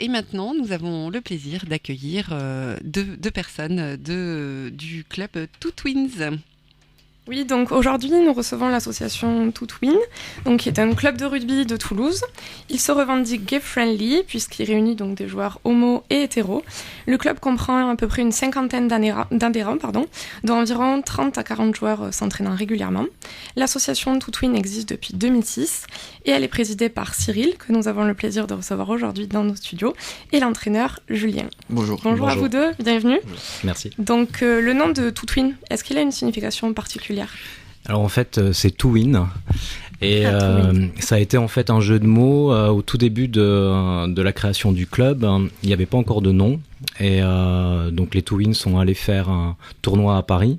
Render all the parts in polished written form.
Et maintenant, nous avons le plaisir d'accueillir deux personnes du club Two Twins. Oui, donc aujourd'hui, nous recevons l'association Two Twins, donc qui est un club de rugby de Toulouse. Il se revendique gay-friendly, puisqu'il réunit donc des joueurs homo et hétéros. Le club comprend à peu près une cinquantaine d'adhérents, dont environ 30 à 40 joueurs s'entraînant régulièrement. L'association Two Twins existe depuis 2006, et elle est présidée par Cyril, que nous avons le plaisir de recevoir aujourd'hui dans nos studios, et l'entraîneur Julien. Bonjour. Bonjour à vous deux, bienvenue. Merci. Donc le nom de Two Twins, est-ce qu'il a une signification particulière ? Alors en fait c'est Twin et ça a été en fait un jeu de mots au tout début de la création du club. Il n'y avait pas encore de nom et donc les Twins sont allés faire un tournoi à Paris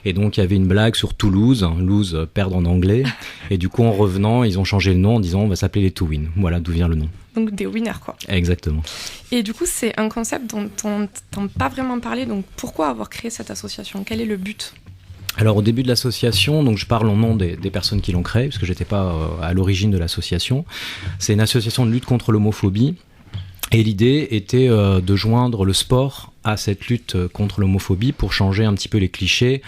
et donc il y avait une blague sur Toulouse, lose perdre en anglais, et du coup en revenant ils ont changé le nom en disant on va s'appeler les Twins. Voilà d'où vient le nom. Donc des winners quoi. Exactement. Et du coup c'est un concept dont on n'entend pas vraiment parler, donc pourquoi avoir créé cette association ? Quel est le but ? Alors au début de l'association, donc je parle au nom des personnes qui l'ont créée, parce que j'étais pas à l'origine de l'association. C'est une association de lutte contre l'homophobie. Et l'idée était de joindre le sport à cette lutte contre l'homophobie pour changer un petit peu les clichés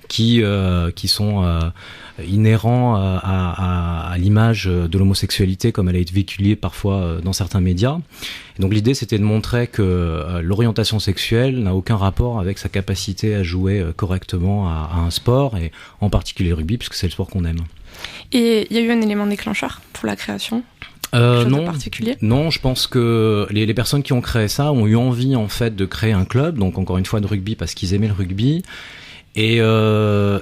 qui sont inhérents à l'image de l'homosexualité comme elle a été véhiculée parfois dans certains médias. Et donc l'idée c'était de montrer que l'orientation sexuelle n'a aucun rapport avec sa capacité à jouer correctement à un sport, et en particulier le rugby, puisque c'est le sport qu'on aime. Et il y a eu un élément déclencheur pour la création ? Non, particulier ? Non, je pense que les personnes qui ont créé ça ont eu envie en fait de créer un club, donc encore une fois de rugby parce qu'ils aimaient le rugby. Et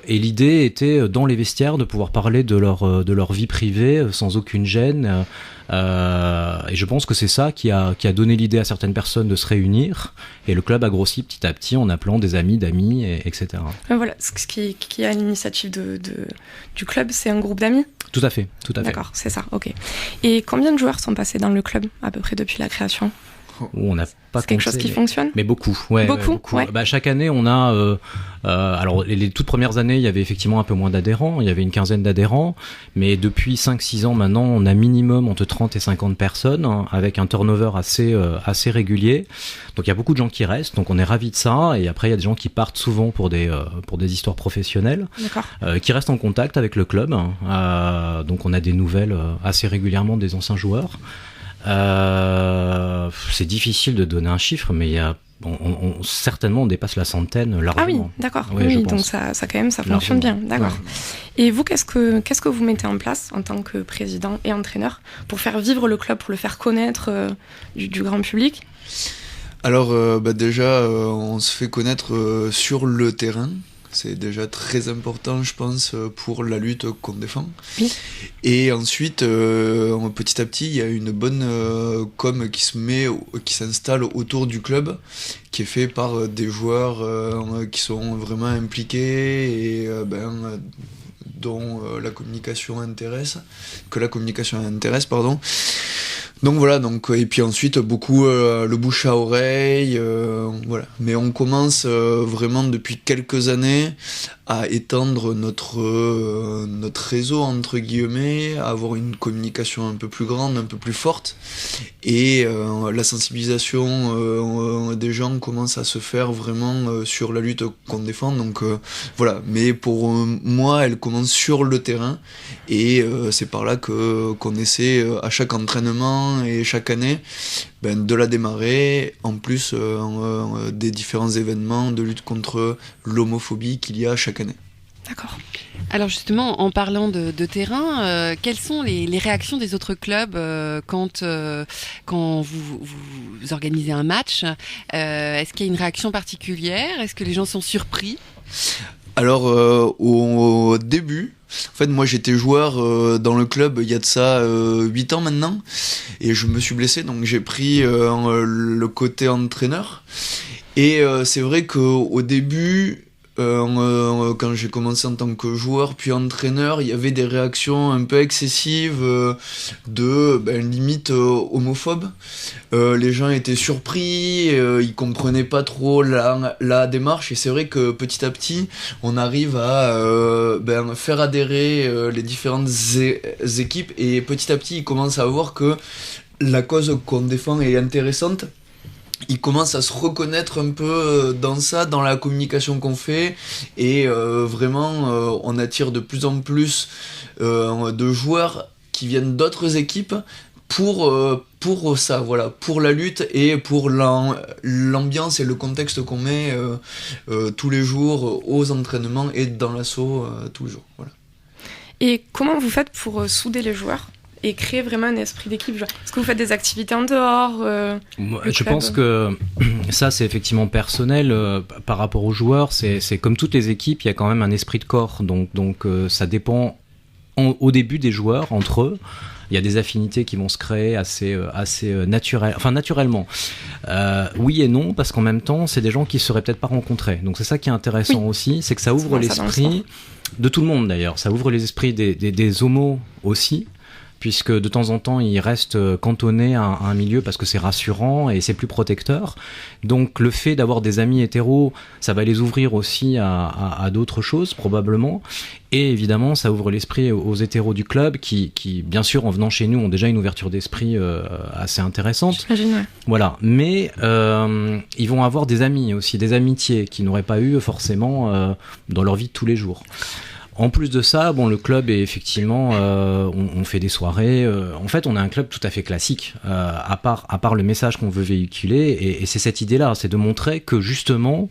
l'idée était dans les vestiaires de pouvoir parler de leur vie privée sans aucune gêne. Et je pense que c'est ça qui a donné l'idée à certaines personnes de se réunir. Et le club a grossi petit à petit en appelant des amis d'amis, etc. Voilà, ce qui est à l'initiative du club, c'est un groupe d'amis ? Tout à fait. D'accord, c'est ça, ok. Et combien de joueurs sont passés dans le club à peu près depuis la création ? On n'a pas c'est quelque chose qui fonctionne ? Mais beaucoup, ouais. Beaucoup. Ouais. Bah, chaque année, on a... alors, les toutes premières années, il y avait effectivement un peu moins d'adhérents. Il y avait une quinzaine d'adhérents. Mais depuis 5-6 ans maintenant, on a minimum entre 30 et 50 personnes, hein, avec un turnover assez régulier. Donc, il y a beaucoup de gens qui restent. Donc, on est ravis de ça. Et après, il y a des gens qui partent souvent pour des histoires professionnelles. D'accord. Qui restent en contact avec le club. Donc, on a des nouvelles assez régulièrement des anciens joueurs. C'est difficile de donner un chiffre, mais il y a certainement on dépasse la centaine largement. Ah oui, d'accord. Ouais, oui, donc ça quand même ça fonctionne bien, d'accord. Ouais. Et vous, qu'est-ce que vous mettez en place en tant que président et entraîneur pour faire vivre le club, pour le faire connaître du grand public ? Alors déjà on se fait connaître sur le terrain. C'est déjà très important, je pense, pour la lutte qu'on défend. Oui. Et ensuite, petit à petit, il y a une bonne com qui s'installe autour du club, qui est fait par des joueurs qui sont vraiment impliqués et dont la communication intéresse. Donc voilà, et puis ensuite beaucoup le bouche à oreille, voilà. Mais on commence vraiment depuis quelques années à étendre notre réseau entre guillemets, à avoir une communication un peu plus grande, un peu plus forte, et la sensibilisation des gens commence à se faire vraiment sur la lutte qu'on défend. Donc voilà. Mais pour moi, elle commence sur le terrain, et c'est par là qu'on essaie à chaque entraînement et chaque année de la démarrer, en plus des différents événements de lutte contre l'homophobie qu'il y a chaque année. D'accord. Alors justement, en parlant de terrain, quelles sont les réactions des autres clubs quand vous organisez un match ? Est-ce qu'il y a une réaction particulière ? Est-ce que les gens sont surpris ? Alors au début, en fait moi j'étais joueur dans le club il y a de ça 8 ans maintenant, et je me suis blessé, donc j'ai pris le côté entraîneur, et c'est vrai qu'au début quand j'ai commencé en tant que joueur puis entraîneur, il y avait des réactions un peu excessives limite homophobes. Les gens étaient surpris, ils comprenaient pas trop la démarche, et c'est vrai que petit à petit on arrive à faire adhérer les différentes équipes, et petit à petit ils commencent à voir que la cause qu'on défend est intéressante, ils commencent à se reconnaître un peu dans ça, dans la communication qu'on fait, et vraiment on attire de plus en plus de joueurs qui viennent d'autres équipes pour ça, voilà, pour la lutte et pour l'ambiance et le contexte qu'on met tous les jours aux entraînements et dans l'assaut tous les jours. Voilà. Et comment vous faites pour souder les joueurs et créer vraiment un esprit d'équipe? Est-ce que vous faites des activités en dehors Je pense que ça, c'est effectivement personnel. Par rapport aux joueurs, c'est comme toutes les équipes, il y a quand même un esprit de corps. Donc ça dépend au début des joueurs, entre eux. Il y a des affinités qui vont se créer assez naturellement. Oui et non, parce qu'en même temps, c'est des gens qui ne se seraient peut-être pas rencontrés. Donc c'est ça qui est intéressant aussi, c'est que ça ouvre l'esprit de tout le monde d'ailleurs. Ça ouvre les esprits des homos aussi, puisque de temps en temps, ils restent cantonnés à un milieu parce que c'est rassurant et c'est plus protecteur. Donc le fait d'avoir des amis hétéros, ça va les ouvrir aussi à d'autres choses, probablement. Et évidemment, ça ouvre l'esprit aux hétéros du club qui, bien sûr, en venant chez nous, ont déjà une ouverture d'esprit assez intéressante. J'imagine, ouais. Voilà. Mais ils vont avoir des amis aussi, des amitiés qu'ils n'auraient pas eu forcément dans leur vie de tous les jours. En plus de ça, le club est effectivement, on fait des soirées. En fait, on a un club tout à fait classique, à part le message qu'on veut véhiculer. Et c'est cette idée-là, c'est de montrer que justement,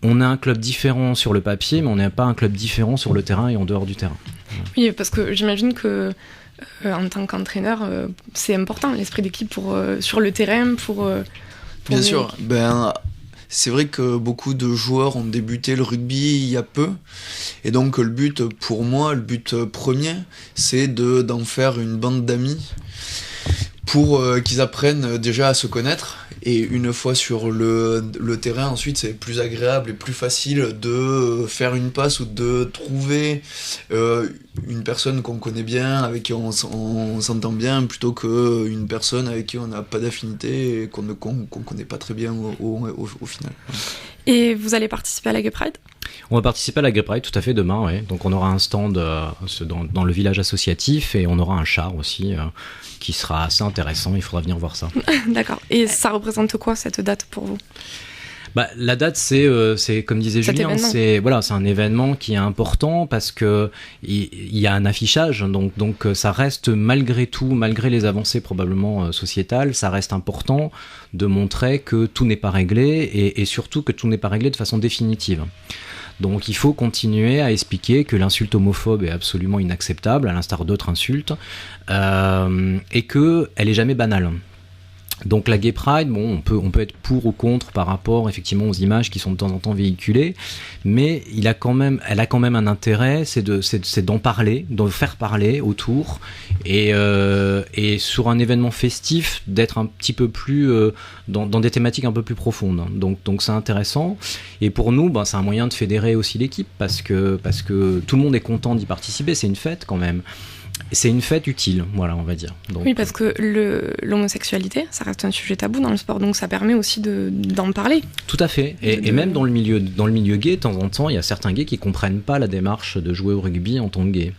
on a un club différent sur le papier, mais on n'a pas un club différent sur le terrain et en dehors du terrain. Oui, parce que j'imagine que en tant qu'entraîneur, c'est important l'esprit d'équipe sur le terrain, pour Bien sûr. C'est vrai que beaucoup de joueurs ont débuté le rugby il y a peu, et donc le but pour moi, le but premier, c'est d'en faire une bande d'amis pour qu'ils apprennent déjà à se connaître, et une fois sur le terrain, ensuite c'est plus agréable et plus facile de faire une passe ou de trouver une personne qu'on connaît bien, avec qui on s'entend bien, plutôt qu'une personne avec qui on n'a pas d'affinité et qu'on connaît pas très bien au final. Et vous allez participer à la Gay Pride ? On va participer à la Gay Pride tout à fait demain, ouais. Donc on aura un stand dans le village associatif et on aura un char aussi qui sera assez intéressant, il faudra venir voir ça. D'accord. Et ça représente quoi cette date pour vous ? La date, c'est comme disait Julien, c'est un événement qui est important parce que il y a un affichage, donc ça reste malgré tout, malgré les avancées probablement sociétales, ça reste important de montrer que tout n'est pas réglé et surtout que tout n'est pas réglé de façon définitive. Donc il faut continuer à expliquer que l'insulte homophobe est absolument inacceptable, à l'instar d'autres insultes, et qu'elle est jamais banale. Donc la Gay Pride, on peut être pour ou contre par rapport effectivement aux images qui sont de temps en temps véhiculées, mais elle a quand même un intérêt, c'est d'en parler, d'en faire parler autour, et sur un événement festif d'être un petit peu plus dans des thématiques un peu plus profondes. Donc c'est intéressant, et pour nous, c'est un moyen de fédérer aussi l'équipe parce que tout le monde est content d'y participer, c'est une fête quand même. C'est une fête utile, voilà, on va dire. Donc, oui, parce que l'homosexualité, ça reste un sujet tabou dans le sport, donc ça permet aussi d'en parler. Tout à fait, et même dans le milieu gay, de temps en temps, il y a certains gays qui comprennent pas la démarche de jouer au rugby en tant que gay.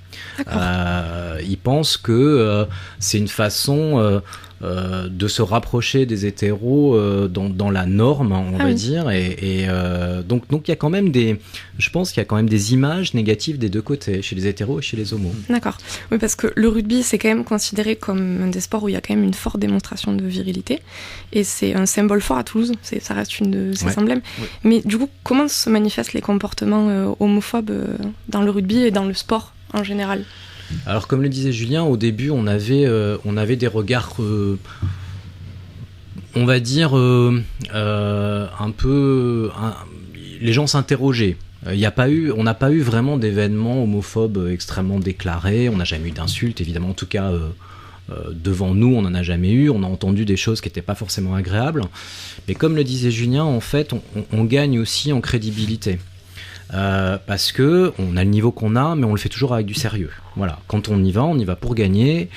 Ils pensent que c'est une façon de se rapprocher des hétéros dans la norme, on va dire, et donc il y a quand même je pense qu'il y a quand même des images négatives des deux côtés, chez les hétéros et chez les homos. D'accord. Oui, parce que le rugby, c'est quand même considéré comme un des sports où il y a quand même une forte démonstration de virilité, et c'est un symbole fort à Toulouse, ça reste une de ses emblèmes. Ouais. Mais du coup, comment se manifestent les comportements homophobes dans le rugby et dans le sport en général ? Alors comme le disait Julien, au début on avait des regards on va dire un peu les gens s'interrogeaient. On n'a pas eu vraiment d'événements homophobes extrêmement déclarés, on n'a jamais eu d'insultes évidemment, en tout cas devant nous on n'en a jamais eu, on a entendu des choses qui n'étaient pas forcément agréables, mais comme le disait Julien, en fait on gagne aussi en crédibilité. Parce que on a le niveau qu'on a, mais on le fait toujours avec du sérieux. Voilà. Quand on y va pour gagner.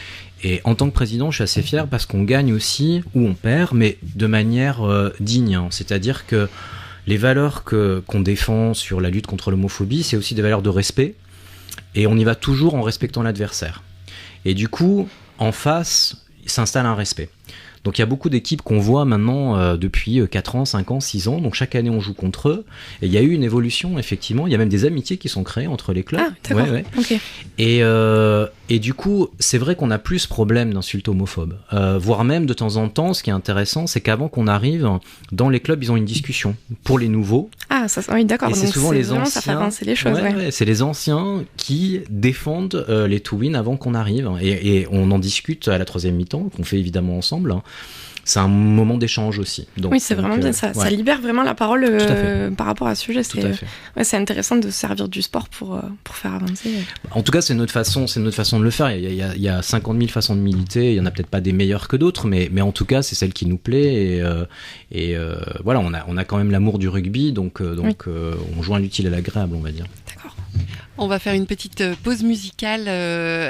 Et en tant que président, je suis assez fier parce qu'on gagne aussi, ou on perd, mais de manière digne. C'est-à-dire que les valeurs qu'on défend sur la lutte contre l'homophobie, c'est aussi des valeurs de respect. Et on y va toujours en respectant l'adversaire. Et du coup, en face, s'installe un respect. Donc il y a beaucoup d'équipes qu'on voit maintenant depuis 4 ans, 5 ans, 6 ans. Donc chaque année on joue contre eux. Et il y a eu une évolution effectivement. Il y a même des amitiés qui sont créées entre les clubs. Ah, d'accord. Ouais. Okay. Et du coup, c'est vrai qu'on n'a plus ce problème d'insultes homophobes. Voire même de temps en temps, ce qui est intéressant, c'est qu'avant qu'on arrive, dans les clubs, ils ont une discussion pour les nouveaux. Ah, ça, oui, d'accord. Et c'est souvent les anciens. Ça fait avancer les choses. Ouais, c'est les anciens qui défendent les Two-Win avant qu'on arrive. Et on en discute à la 3e mi-temps, qu'on fait évidemment ensemble. C'est un moment d'échange aussi. Donc, oui, c'est vraiment bien ça. Ça libère vraiment la parole par rapport à ce sujet. C'est intéressant de se servir du sport pour faire avancer. En tout cas, c'est notre façon de le faire. Il y a 50 000 façons de militer. Il y en a peut-être pas des meilleures que d'autres, mais en tout cas, c'est celle qui nous plaît. Et voilà, on a quand même l'amour du rugby, donc on joint l'utile à l'agréable, on va dire. D'accord. On va faire une petite pause musicale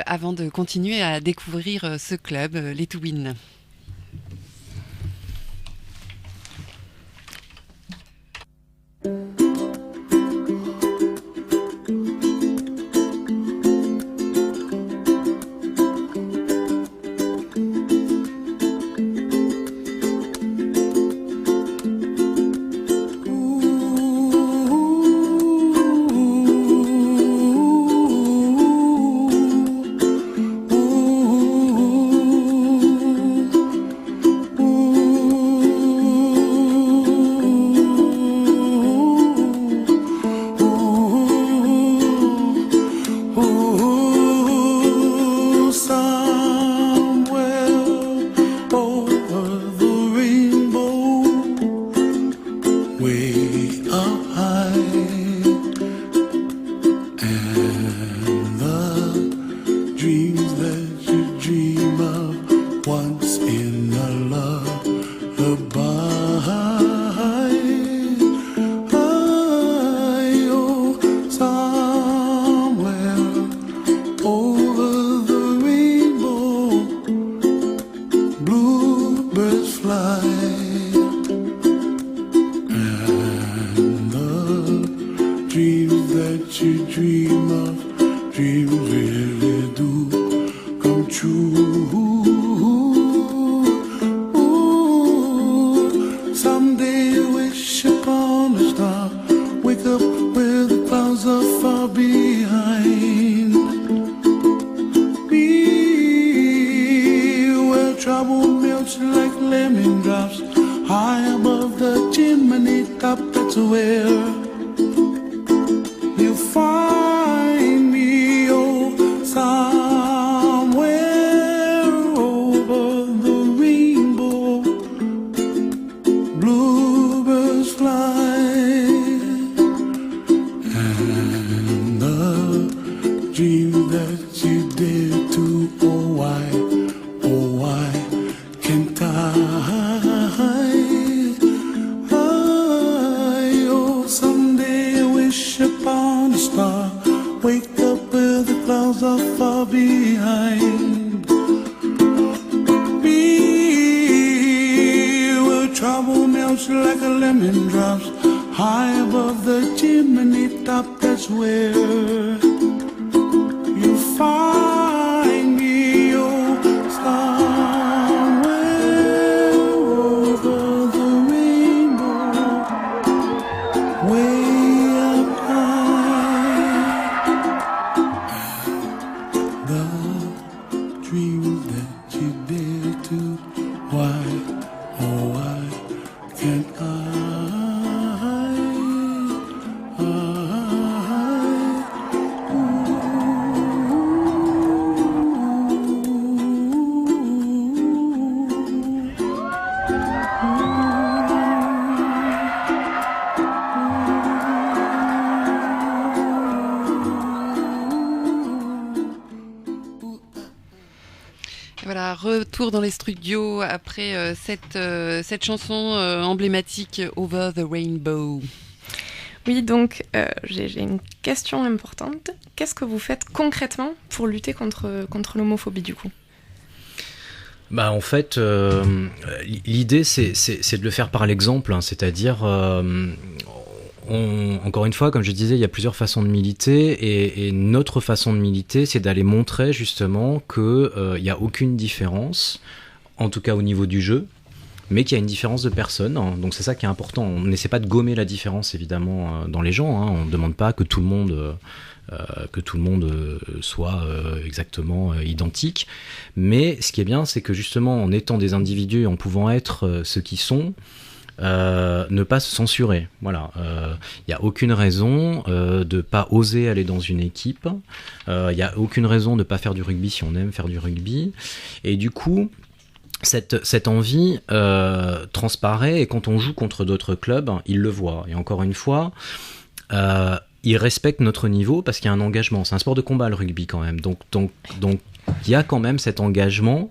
avant de continuer à découvrir ce club, les Two-Win. Voilà, retour dans les studios après cette chanson emblématique Over the Rainbow. Oui, donc j'ai une question importante. Qu'est-ce que vous faites concrètement pour lutter contre l'homophobie du coup ? Bah en fait, l'idée c'est de le faire par l'exemple, hein, c'est-à-dire encore une fois, comme je disais, il y a plusieurs façons de militer et notre façon de militer, c'est d'aller montrer justement qu'il n'y a aucune différence en tout cas au niveau du jeu, mais qu'il y a une différence de personnes. Donc c'est ça qui est important. On n'essaie pas de gommer la différence, évidemment, dans les gens. On ne demande pas que tout le monde soit exactement identique. Mais ce qui est bien, c'est que justement, en étant des individus et en pouvant être ce qu'ils sont, ne pas se censurer. Voilà. Il n'y a aucune raison de ne pas oser aller dans une équipe. Il n'y a aucune raison de ne pas faire du rugby si on aime faire du rugby. Et du coup, cette envie transparaît, et quand on joue contre d'autres clubs, ils le voient. Et encore une fois, ils respectent notre niveau parce qu'il y a un engagement. C'est un sport de combat, le rugby, quand même. Donc il y a quand même cet engagement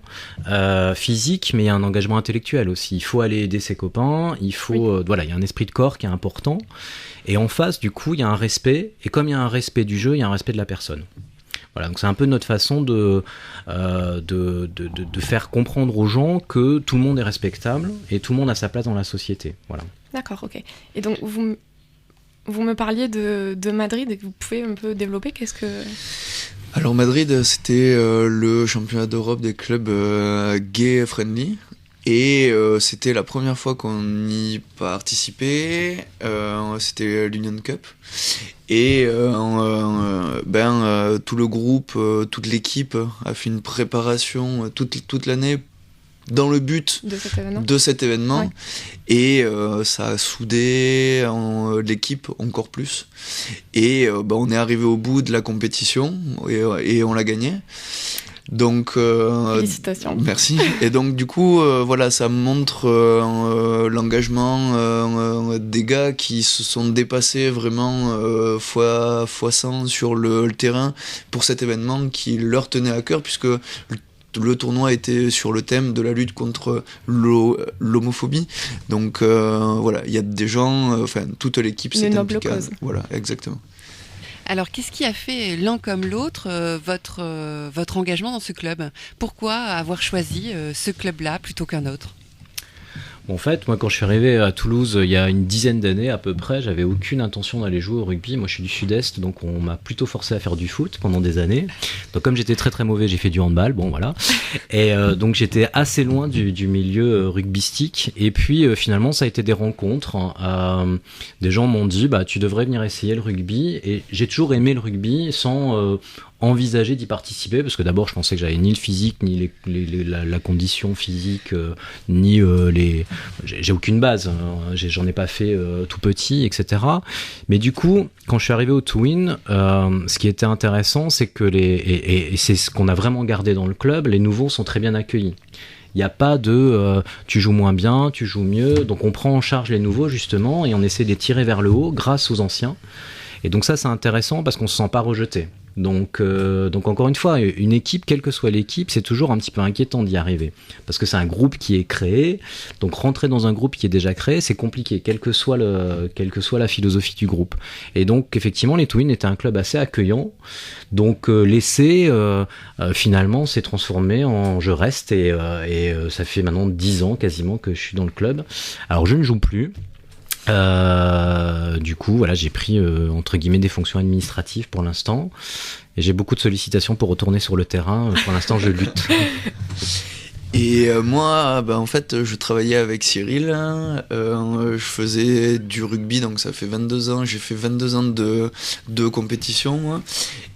physique, mais il y a un engagement intellectuel aussi. Il faut aller aider ses copains, il faut, voilà, il y a un esprit de corps qui est important. Et en face, du coup, il y a un respect. Et comme il y a un respect du jeu, il y a un respect de la personne. Voilà, donc c'est un peu notre façon de faire comprendre aux gens que tout le monde est respectable et tout le monde a sa place dans la société. Voilà. D'accord, ok. Et donc vous me parliez de Madrid, et que vous pouvez un peu développer, qu'est-ce que... Alors Madrid, c'était le championnat d'Europe des clubs gay friendly. Et c'était la première fois qu'on y participait, c'était l'Union Cup. Et tout le groupe, toute l'équipe a fait une préparation toute l'année dans le but de cet événement. Ouais. Et ça a soudé l'équipe encore plus. Et on est arrivé au bout de la compétition et on l'a gagné. Donc, félicitations. Merci. Et donc du coup, voilà, ça montre l'engagement des gars qui se sont dépassés vraiment fois 100 sur le terrain pour cet événement qui leur tenait à cœur, puisque le tournoi était sur le thème de la lutte contre l'homophobie. Donc voilà, il y a des gens, toute l'équipe s'est impliquée. Voilà, exactement. Alors, qu'est-ce qui a fait l'un comme l'autre votre engagement dans ce club ? Pourquoi avoir choisi ce club-là plutôt qu'un autre ? En fait, moi, quand je suis arrivé à Toulouse il y a une dizaine d'années à peu près, j'avais aucune intention d'aller jouer au rugby. Moi, je suis du Sud-Est, donc on m'a plutôt forcé à faire du foot pendant des années. Donc, comme j'étais très très mauvais, j'ai fait du handball. Bon, voilà. Et donc, j'étais assez loin du milieu rugbystique. Et puis, finalement, ça a été des rencontres. Des gens m'ont dit, tu devrais venir essayer le rugby. Et j'ai toujours aimé le rugby sans envisager d'y participer, parce que d'abord je pensais que j'avais ni le physique, ni la condition physique, ni j'ai aucune base, hein, j'en ai pas fait tout petit, etc. Mais du coup, quand je suis arrivé au Twin, ce qui était intéressant, c'est que et c'est ce qu'on a vraiment gardé dans le club, les nouveaux sont très bien accueillis. Il n'y a pas de tu joues moins bien, tu joues mieux, donc on prend en charge les nouveaux justement et on essaie de les tirer vers le haut grâce aux anciens. Et donc ça c'est intéressant parce qu'on ne se sent pas rejeté. Donc encore une fois, une équipe, quelle que soit l'équipe, c'est toujours un petit peu inquiétant d'y arriver. Parce que c'est un groupe qui est créé, donc rentrer dans un groupe qui est déjà créé, c'est compliqué, quelle que soit la philosophie du groupe. Et donc effectivement, les Twins étaient un club assez accueillant. Donc l'essai, finalement, s'est transformé en je reste, et ça fait maintenant 10 ans quasiment que je suis dans le club. Alors je ne joue plus. Du coup, voilà, j'ai pris entre guillemets des fonctions administratives pour l'instant, et j'ai beaucoup de sollicitations pour retourner sur le terrain. Pour l'instant, je lutte. Et moi, en fait, je travaillais avec Cyril. Je faisais du rugby, donc ça fait 22 ans. J'ai fait 22 ans de compétition, moi.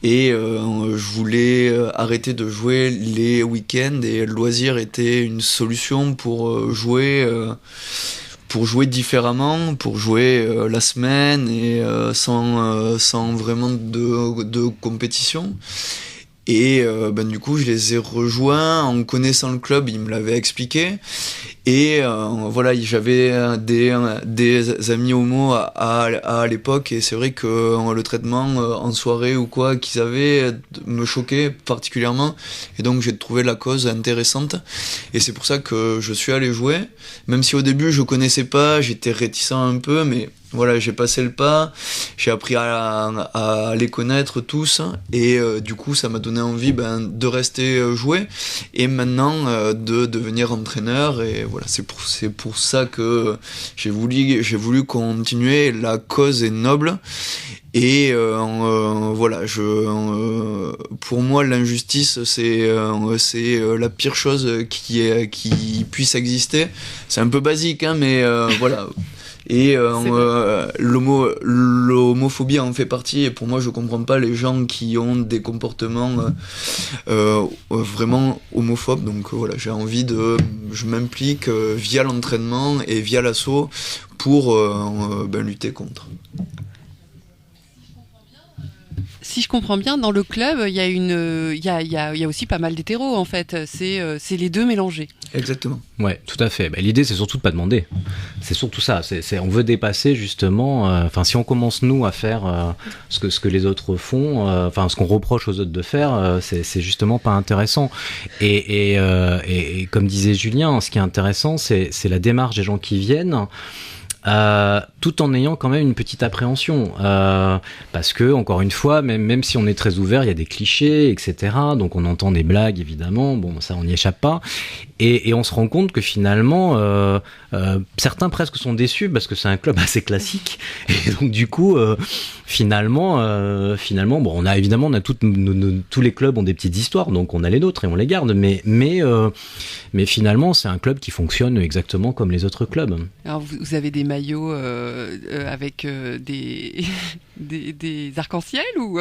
Et je voulais arrêter de jouer les week-ends, et le loisir était une solution pour jouer différemment, pour jouer la semaine et sans vraiment de compétition. Et du coup, je les ai rejoints en connaissant le club, ils me l'avaient expliqué. Et voilà, j'avais des amis homo à l'époque, et c'est vrai que le traitement en soirée ou quoi qu'ils avaient me choquait particulièrement. Et donc j'ai trouvé la cause intéressante. Et c'est pour ça que je suis allé jouer. Même si au début je connaissais pas, j'étais réticent un peu, mais voilà, j'ai passé le pas, j'ai appris à les connaître tous, et du coup ça m'a donné envie de rester jouer, et maintenant de devenir entraîneur. Et voilà, c'est pour ça que j'ai voulu continuer. La cause est noble, Et voilà, pour moi, l'injustice, c'est la pire chose qui puisse exister. C'est un peu basique, hein, mais voilà. Et l'homophobie en fait partie, et pour moi je comprends pas les gens qui ont des comportements vraiment homophobes. Donc voilà, je m'implique via l'entraînement et via l'asso pour lutter contre. Si je comprends bien, dans le club, il y a aussi pas mal d'hétéros en fait. C'est les deux mélangés. Exactement. Ouais, tout à fait. L'idée, c'est surtout de pas demander. C'est surtout ça. On veut dépasser justement. Si on commence nous à faire ce que les autres font, ce qu'on reproche aux autres de faire, c'est justement pas intéressant. Et comme disait Julien, ce qui est intéressant, c'est la démarche des gens qui viennent. Tout en ayant quand même une petite appréhension, parce que encore une fois, même si on est très ouvert, il y a des clichés, etc. Donc on entend des blagues évidemment, bon ça on n'y échappe pas, et on se rend compte que finalement certains presque sont déçus parce que c'est un club assez classique, et donc du coup finalement bon, on a tous les clubs ont des petites histoires, donc on a les nôtres et on les garde, mais finalement c'est un club qui fonctionne exactement comme les autres clubs. Alors vous avez des maillots avec des arcs-en-ciel ou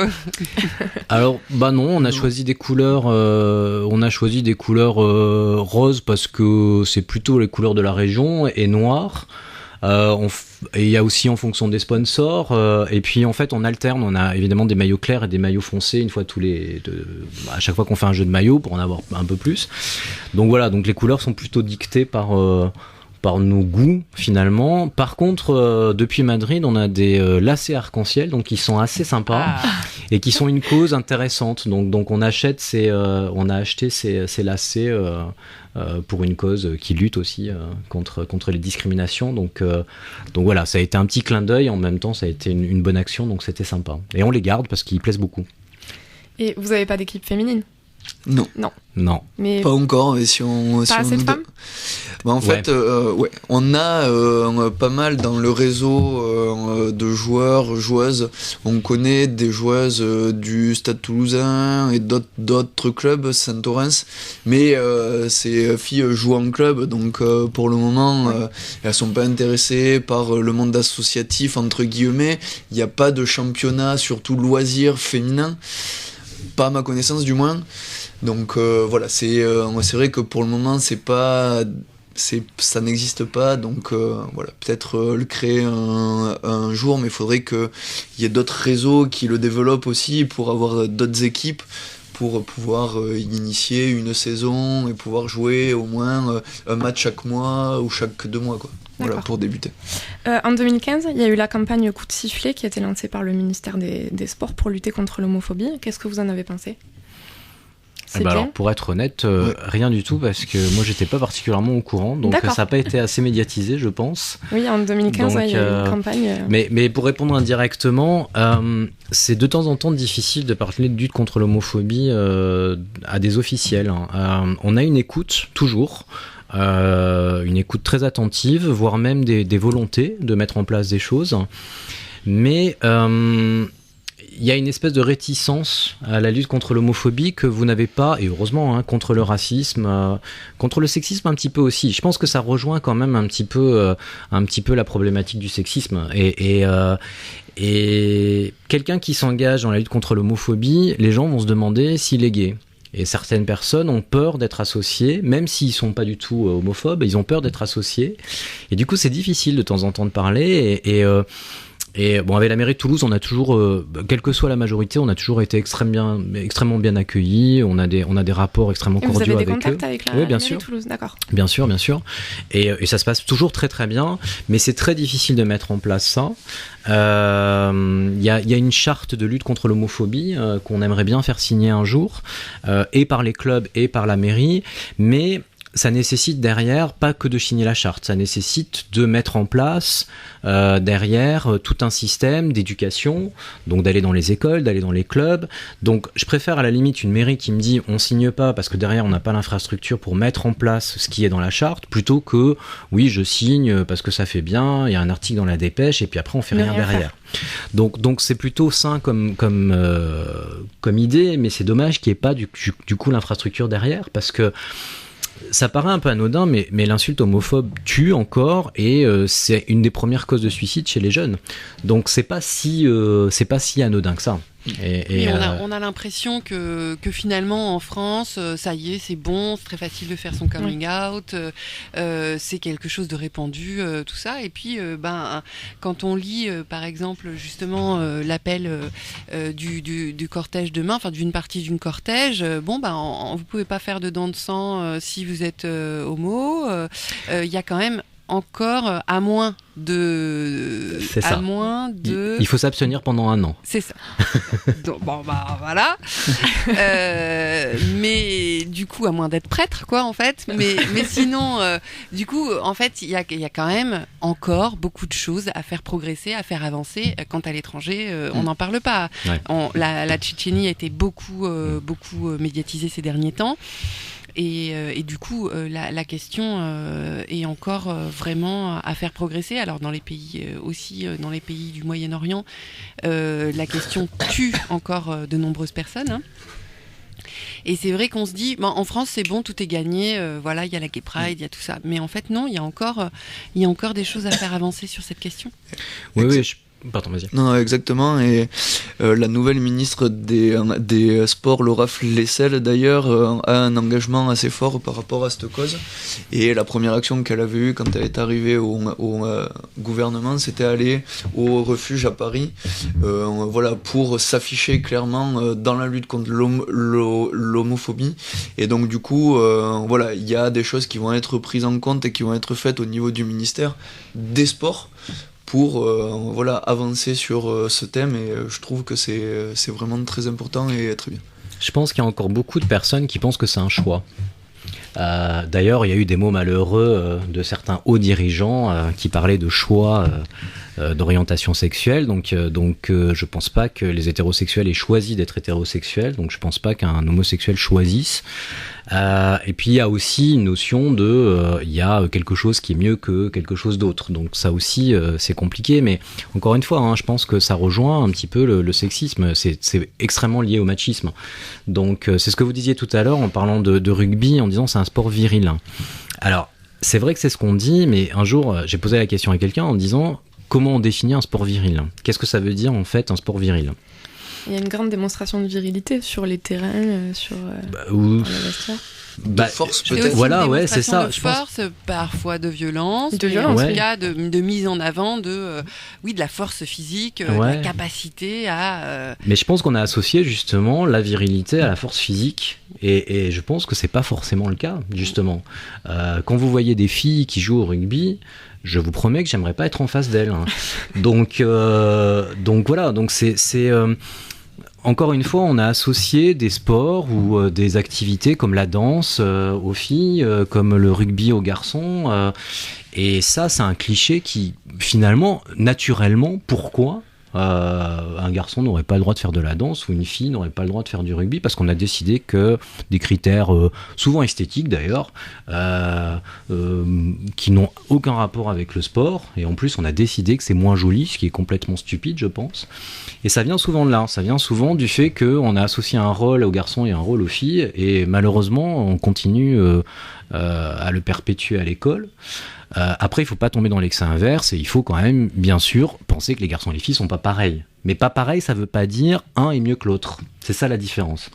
Alors non, on a choisi des couleurs roses parce que c'est plutôt les couleurs de la région, et noir. Et il y a aussi en fonction des sponsors, et puis en fait on alterne, on a évidemment des maillots clairs et des maillots foncés à chaque fois qu'on fait un jeu de maillots pour en avoir un peu plus. Donc voilà, donc les couleurs sont plutôt dictées par nos goûts finalement. Par contre, depuis Madrid, on a des lacets arc-en-ciel, donc qui sont assez sympas et qui sont une cause intéressante. Donc on a acheté ces lacets pour une cause qui lutte aussi contre les discriminations. Donc voilà, ça a été un petit clin d'œil, en même temps ça a été une bonne action, donc c'était sympa. Et on les garde parce qu'ils plaisent beaucoup. Et vous n'avez pas d'équipe féminine ? Non. Mais pas encore, mais si on assez de femmes ? En fait, on a pas mal dans le réseau de joueurs, joueuses. On connaît des joueuses du Stade Toulousain et d'autres clubs, Saint-Orens, mais ces filles jouent en club, donc pour le moment, elles sont pas intéressées par le monde associatif, entre guillemets. Il n'y a pas de championnat, surtout loisirs féminin, pas à ma connaissance du moins. Donc voilà, c'est vrai que pour le moment ça n'existe pas, donc voilà, peut-être le créer un jour, mais il faudrait qu'il y ait d'autres réseaux qui le développent aussi pour avoir d'autres équipes pour pouvoir initier une saison et pouvoir jouer au moins un match chaque mois ou chaque 2 mois, quoi. Voilà, pour débuter. En 2015, il y a eu la campagne Coup de sifflet qui a été lancée par le ministère des Sports pour lutter contre l'homophobie. Qu'est-ce que vous en avez pensé ? Alors, pour être honnête, rien du tout, parce que moi j'étais pas particulièrement au courant, donc ça n'a pas été assez médiatisé, je pense. Oui, en 2015, il y a eu une campagne. Mais pour répondre indirectement, c'est de temps en temps difficile de parler de lutte contre l'homophobie à des officiels. On a une écoute, toujours. Une écoute très attentive, voire même des volontés de mettre en place des choses. Mais il y a une espèce de réticence à la lutte contre l'homophobie que vous n'avez pas, et heureusement, contre le racisme, contre le sexisme un petit peu aussi. Je pense que ça rejoint quand même un petit peu la problématique du sexisme. Et quelqu'un qui s'engage dans la lutte contre l'homophobie, les gens vont se demander s'il est gay. Et certaines personnes ont peur d'être associées, même s'ils ne sont pas du tout homophobes, ils ont peur d'être associés. Et du coup, c'est difficile de temps en temps de parler. Et bon, avec la mairie de Toulouse, on a toujours, quelle que soit la majorité, on a toujours été extrêmement bien accueillis. On a des rapports extrêmement cordiaux avec eux. Vous avez des contacts avec la mairie de Toulouse, d'accord. Bien sûr. Et ça se passe toujours très très bien, mais c'est très difficile de mettre en place ça. Il y a une charte de lutte contre l'homophobie qu'on aimerait bien faire signer un jour, et par les clubs et par la mairie, mais ça nécessite derrière pas que de signer la charte, ça nécessite de mettre en place derrière tout un système d'éducation, donc d'aller dans les écoles, d'aller dans les clubs. Donc je préfère à la limite une mairie qui me dit on signe pas parce que derrière on n'a pas l'infrastructure pour mettre en place ce qui est dans la charte, plutôt que oui je signe parce que ça fait bien, il y a un article dans la dépêche et puis après on fait rien derrière. Donc c'est plutôt sain comme idée, mais c'est dommage qu'il n'y ait pas du coup l'infrastructure derrière, parce que ça paraît un peu anodin, mais l'insulte homophobe tue encore, et c'est une des premières causes de suicide chez les jeunes. Donc c'est pas si anodin que ça. Et on a l'impression que finalement en France, ça y est, c'est bon, c'est très facile de faire son coming out, c'est quelque chose de répandu, tout ça. Et puis, quand on lit, par exemple, justement, l'appel du cortège demain, enfin d'une partie d'une cortège, vous pouvez pas faire de don de sang si vous êtes homo. Il y a quand même encore à moins de... Il faut s'abstenir pendant 1 an. C'est ça. Donc, voilà. Mais du coup, à moins d'être prêtre, quoi, en fait. Mais sinon, du coup, en fait, il y a quand même encore beaucoup de choses à faire progresser, à faire avancer. Quand à l'étranger, on n'en parle pas. Ouais. La Tchétchénie a été beaucoup médiatisée ces derniers temps. Et du coup, la question est encore vraiment à faire progresser. Alors dans les pays dans les pays du Moyen-Orient, la question tue encore de nombreuses personnes. Hein. Et c'est vrai qu'on se dit, en France c'est bon, tout est gagné. Voilà, il y a la Gay Pride, il y a tout ça. Mais en fait non, il y a encore des choses à faire avancer sur cette question. Oui. Pardon, vas-y. Non, exactement. Et la nouvelle ministre des Sports, Laura Flessel, d'ailleurs, a un engagement assez fort par rapport à cette cause. Et la première action qu'elle avait eue quand elle est arrivée au gouvernement, c'était aller au refuge à Paris, pour s'afficher clairement dans la lutte contre l'homophobie. Et donc, du coup, il y a des choses qui vont être prises en compte et qui vont être faites au niveau du ministère des Sports, pour avancer sur ce thème, et je trouve que c'est vraiment très important et très bien. Je pense qu'il y a encore beaucoup de personnes qui pensent que c'est un choix. D'ailleurs, il y a eu des mots malheureux de certains hauts dirigeants qui parlaient de choix d'orientation sexuelle. Donc, je pense pas que les hétérosexuels aient choisi d'être hétérosexuels. Donc, je pense pas qu'un homosexuel choisisse. Et puis, il y a aussi une notion de, il y a quelque chose qui est mieux que quelque chose d'autre. Donc, ça aussi, c'est compliqué. Mais encore une fois, je pense que ça rejoint un petit peu le sexisme. C'est extrêmement lié au machisme. Donc, c'est ce que vous disiez tout à l'heure en parlant de rugby, en disant c'est un sport viril. Alors, c'est vrai que c'est ce qu'on dit, mais un jour, j'ai posé la question à quelqu'un en disant comment on définit un sport viril ? Qu'est-ce que ça veut dire en fait un sport viril ? Il y a une grande démonstration de virilité sur les terrains, sur la vestiaire. De force peut-être. Voilà, c'est ça. De force, parfois de violence, en tout cas de mise en avant de la force physique, de la capacité à. Mais je pense qu'on a associé justement la virilité à la force physique, et je pense que c'est pas forcément le cas justement. Quand vous voyez des filles qui jouent au rugby, je vous promets que j'aimerais pas être en face d'elles. Donc voilà, donc c'est encore une fois, on a associé des sports ou des activités comme la danse aux filles, comme le rugby aux garçons. Et ça, c'est un cliché qui, finalement, naturellement, pourquoi un garçon n'aurait pas le droit de faire de la danse ou une fille n'aurait pas le droit de faire du rugby, parce qu'on a décidé que des critères souvent esthétiques d'ailleurs qui n'ont aucun rapport avec le sport, et en plus on a décidé que c'est moins joli, ce qui est complètement stupide je pense, et ça vient souvent de là, ça vient souvent du fait qu'on a associé un rôle aux garçons et un rôle aux filles, et malheureusement on continue à le perpétuer à l'école. Après, il ne faut pas tomber dans l'excès inverse, et il faut quand même, bien sûr, penser que les garçons et les filles ne sont pas pareils. Mais pas pareil, ça ne veut pas dire un est mieux que l'autre. C'est ça la différence.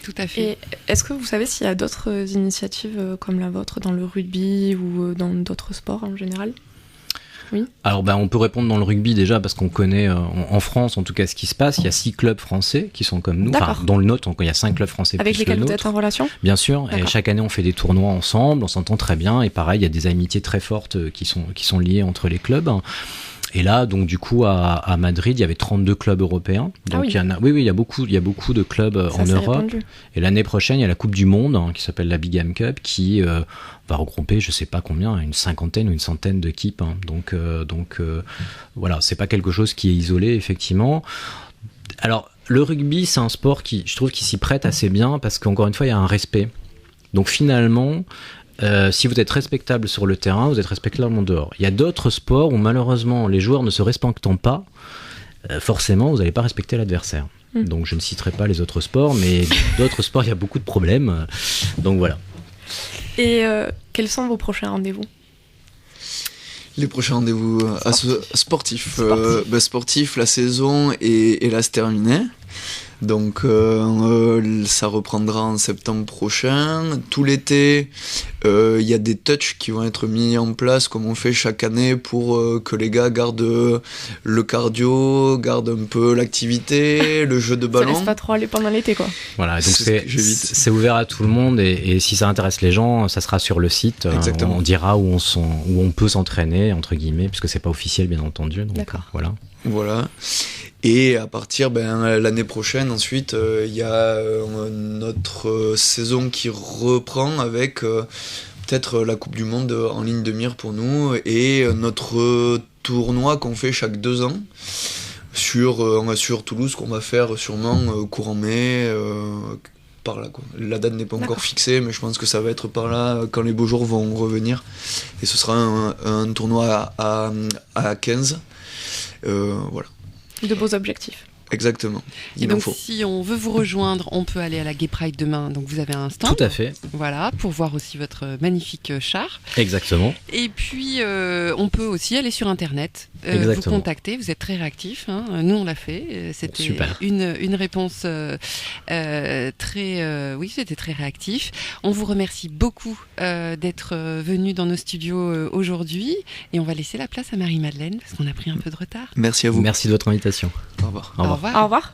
Tout à fait. Et est-ce que vous savez s'il y a d'autres initiatives comme la vôtre dans le rugby ou dans d'autres sports en général ? Oui. Alors on peut répondre dans le rugby déjà parce qu'on connaît en France en tout cas ce qui se passe. Il y a 6 clubs français qui sont comme nous, dont le nôtre, donc il y a 5 clubs français avec plus lesquels le vous nôtre. êtes en relation ? Bien sûr, et chaque année on fait des tournois ensemble, on s'entend très bien, et pareil il y a des amitiés très fortes qui sont liées entre les clubs. Et là, donc du coup, à Madrid, il y avait 32 clubs européens. Donc oui. Il y a beaucoup de clubs en Europe. Répandu. Et l'année prochaine, il y a la Coupe du Monde qui s'appelle la Big Game Cup, qui va regrouper, je sais pas combien, une cinquantaine ou une centaine d'équipes. Donc voilà, c'est pas quelque chose qui est isolé, effectivement. Alors, le rugby, c'est un sport qui, je trouve, qui s'y prête assez bien parce qu'encore une fois, il y a un respect. Donc finalement, si vous êtes respectable sur le terrain, vous êtes respectable en dehors. Il y a d'autres sports où malheureusement les joueurs ne se respectant pas, forcément vous n'allez pas respecter l'adversaire. Donc je ne citerai pas les autres sports, mais d'autres sports il y a beaucoup de problèmes. Donc voilà. Et quels sont vos prochains rendez-vous ? Les prochains rendez-vous sportifs. Sportifs, la saison est là se terminée. Donc ça reprendra en septembre prochain. Tout l'été, il y a des touchs qui vont être mis en place comme on fait chaque année pour que les gars gardent le cardio, gardent un peu l'activité, le jeu de ballon. Ça laisse pas trop aller pendant l'été, quoi. Voilà, donc c'est ouvert à tout le monde et si ça intéresse les gens, ça sera sur le site. On dira où on peut s'entraîner, entre guillemets, puisque c'est pas officiel, bien entendu. Donc, d'accord. Voilà. Et à partir l'année prochaine, ensuite, il y a notre saison qui reprend avec peut-être la Coupe du Monde en ligne de mire pour nous et notre tournoi qu'on fait chaque 2 ans sur Toulouse qu'on va faire sûrement courant mai. Par là, quoi. La date n'est pas encore fixée, mais je pense que ça va être par là quand les beaux jours vont revenir. Et ce sera un tournoi à 15. Voilà. De beaux objectifs. Exactement. Et donc, si on veut vous rejoindre, on peut aller à la Gay Pride demain. Donc, vous avez un stand. Tout à fait. Voilà, pour voir aussi votre magnifique char. Exactement. Et puis, on peut aussi aller sur Internet, vous contacter. Vous êtes très réactif. Nous, on l'a fait. C'était super. Une réponse oui, c'était très réactif. On vous remercie beaucoup d'être venu dans nos studios aujourd'hui. Et on va laisser la place à Marie-Madeleine parce qu'on a pris un peu de retard. Merci à vous. Merci de votre invitation. Au revoir. Au revoir. Au revoir.